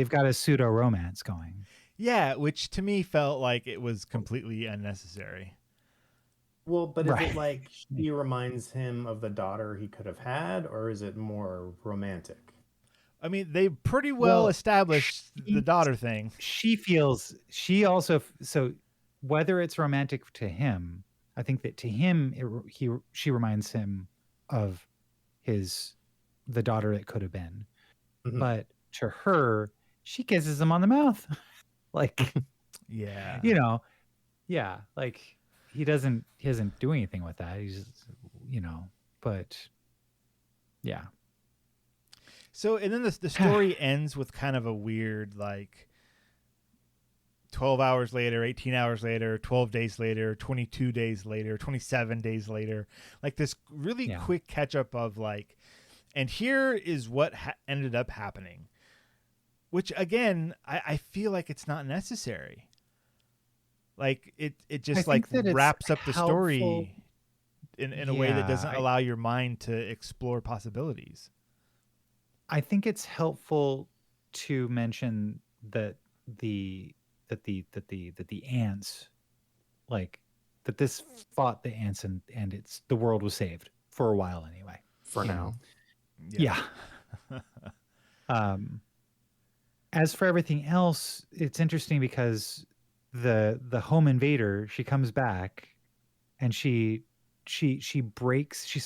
got a pseudo romance going.
Yeah, which to me felt like it was completely unnecessary.
Well, but is it
Right.
like she reminds him of the daughter he could have had, or is it more romantic?
I mean, they pretty well
Well,
established the
she
daughter thing.
she also, so whether it's romantic to him, I think that to him she reminds him of the daughter it could have been.
Mhm.
But to her, she kisses him on the mouth. Like,
Yeah.
Yeah, like he doesn't do anything with that. He's just, but yeah.
So, and then the story ends with kind of a weird, like, 12 hours later, 18 hours later, 12 days later, 22 days later, 27 days later. Like, this really quick catch up of, like, and here is what ended up happening. Which, again, I feel like it's not necessary. Like, it just, like, wraps up the story in a way that doesn't allow your mind to explore possibilities.
I think it's helpful to mention that the ants, like, that this fought the ants, and it's the world was saved for a while anyway.
For now.
Yeah. As for everything else, it's interesting because the home invader, she comes back and she smashes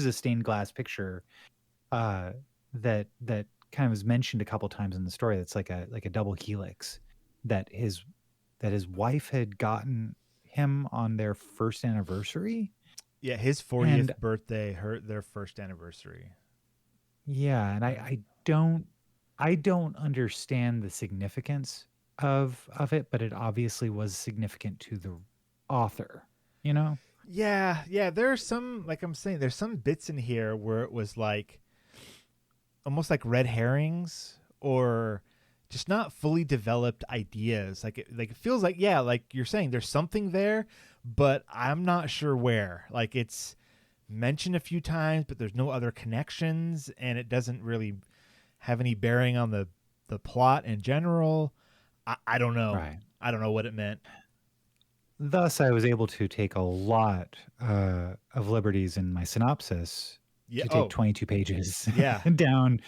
a stained glass picture that kind of is mentioned a couple times in the story. That's like a double helix that his wife had gotten him on their first anniversary.
Yeah, his 40th birthday, their first anniversary.
Yeah, and I don't understand the significance of it, but it obviously was significant to the author,
Yeah, there's some, like I'm saying, there's some bits in here where it was like almost like red herrings or just not fully developed ideas. Like it feels like, yeah, like you're saying, there's something there, but I'm not sure where. Like, it's mentioned a few times, but there's no other connections, and it doesn't really have any bearing on the plot in general. I don't know.
Right.
I don't know what it meant.
Thus, I was able to take a lot of liberties in my synopsis to take 22 pages down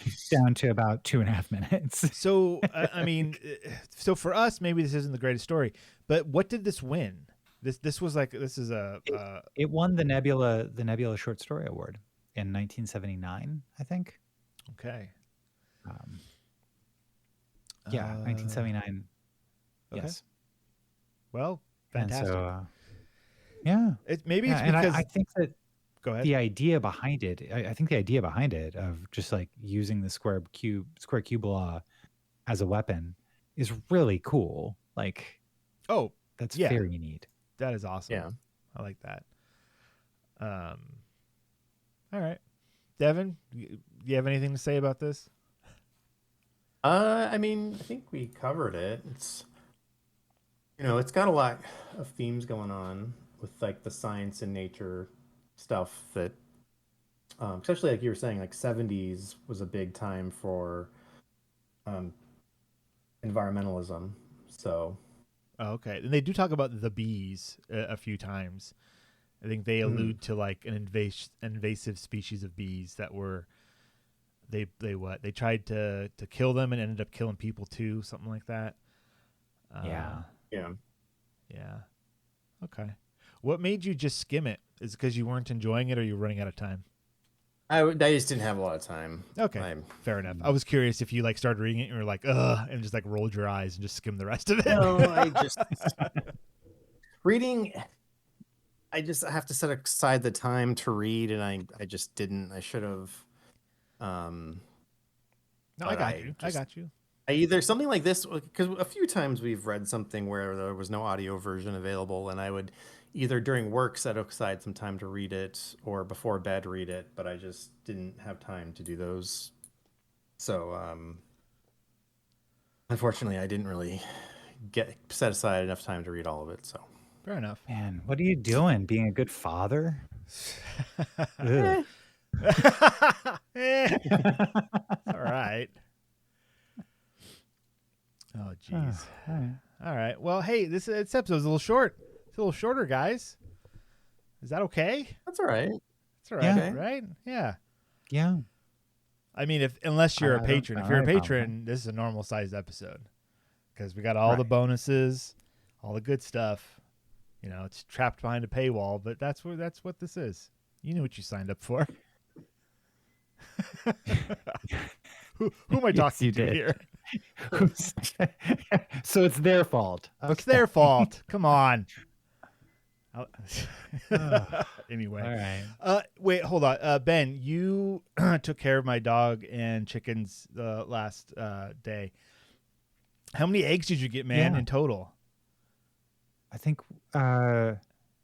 to about 2.5 minutes.
So, I mean, so for us, maybe this isn't the greatest story, but what did this win? This was like, this is
it won the Nebula Short Story Award in 1979, I think.
Okay.
Yeah, 1979.
Okay.
Yes.
Well, fantastic.
And so, yeah.
It's because
I think that
go ahead.
The idea behind it, I think the idea behind it of just like using the square cube law as a weapon is really cool. Like, that's very neat.
That is awesome.
Yeah,
I like that. All right, Devon, do you have anything to say about this?
I mean, I think we covered it. It's it's got a lot of themes going on with like the science and nature stuff that, especially like you were saying, like 70s was a big time for environmentalism. So,
okay, and they do talk about the bees a few times. I think they allude to like an invasive species of bees that were they tried to kill them and ended up killing people too, something like that.
Yeah.
Okay. What made you just skim it? Is it because you weren't enjoying it, or you were running out of time?
I just didn't have a lot of time.
Okay, fair enough. I was curious if you like started reading it and you were like, ugh, and just like rolled your eyes and just skimmed the rest of it.
No, I just reading. I just have to set aside the time to read, and I just didn't. I should have.
No, I got you. I got you.
Either something like this, because a few times we've read something where there was no audio version available, and I would either during work set aside some time to read it or before bed read it, but I just didn't have time to do those. So unfortunately, I didn't really set aside enough time to read all of it. So
fair enough.
Man, what are you doing? Being a good father?
All right. Oh, jeez. All right. Well, hey, this episode's a little short. It's a little shorter, guys. Is that okay?
That's all right.
That's all right,
Yeah.
right? Yeah.
Yeah.
I mean, unless you're a patron. If you're a patron,
problem.
this is a normal sized episode because we got all the bonuses, all the good stuff. You know, it's trapped behind a paywall, but that's what this is. You knew what you signed up for. Who am I talking to here?
So it's their fault. Okay.
It's their fault. Come on. Anyway.
All right.
Wait, hold on. Ben, you took care of my dog and chickens the last day. How many eggs did you get, man, in total?
I think
Do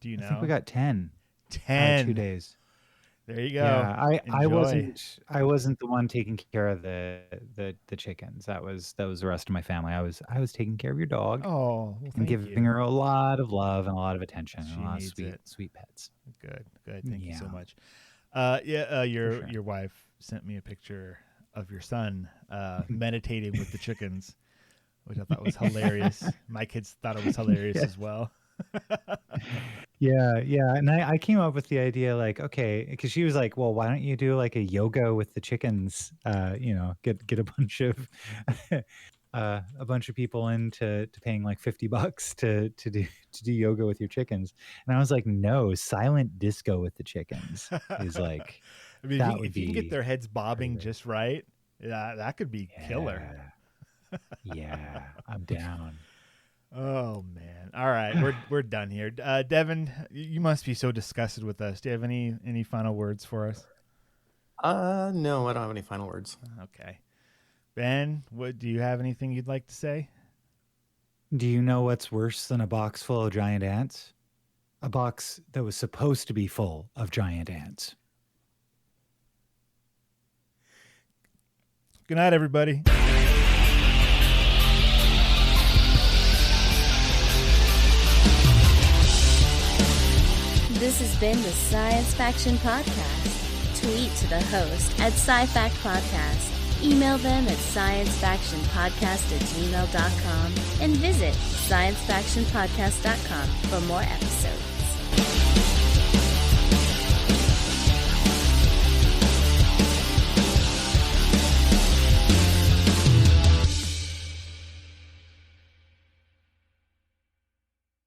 you know?
I think we got 10.
10.
2 days.
There you go.
Yeah, I
Enjoy.
wasn't the one taking care of the chickens. That was the rest of my family. I was taking care of your dog
Oh, well,
and
thank
giving
you.
her a lot of love and a lot of attention
She
and a lot of
needs
sweet pets.
Good. Thank you so
Yeah.
much.
sure.
Your wife sent me a picture of your son meditating with the chickens, which I thought was hilarious. My kids thought it was hilarious as well.
Yeah, and I came up with the idea like, okay, because she was like, well, why don't you do like a yoga with the chickens? Get a bunch of people into paying like $50 to do yoga with your chickens. And I was like, no, silent disco with the chickens is like,
I mean,
that
if you can get their heads bobbing just right, that could be killer.
Yeah, I'm down.
Oh man! All right, we're done here. Devon, you must be so disgusted with us. Do you have any final words for us?
No, I don't have any final words.
Okay, Ben, do you have anything you'd like to say?
Do you know what's worse than a box full of giant ants? A box that was supposed to be full of giant ants.
Good night, everybody.
This has been the Science Faction Podcast. Tweet to the host at SciFact Podcast. Email them at sciencefactionpodcast@gmail.com and visit sciencefactionpodcast.com for more episodes.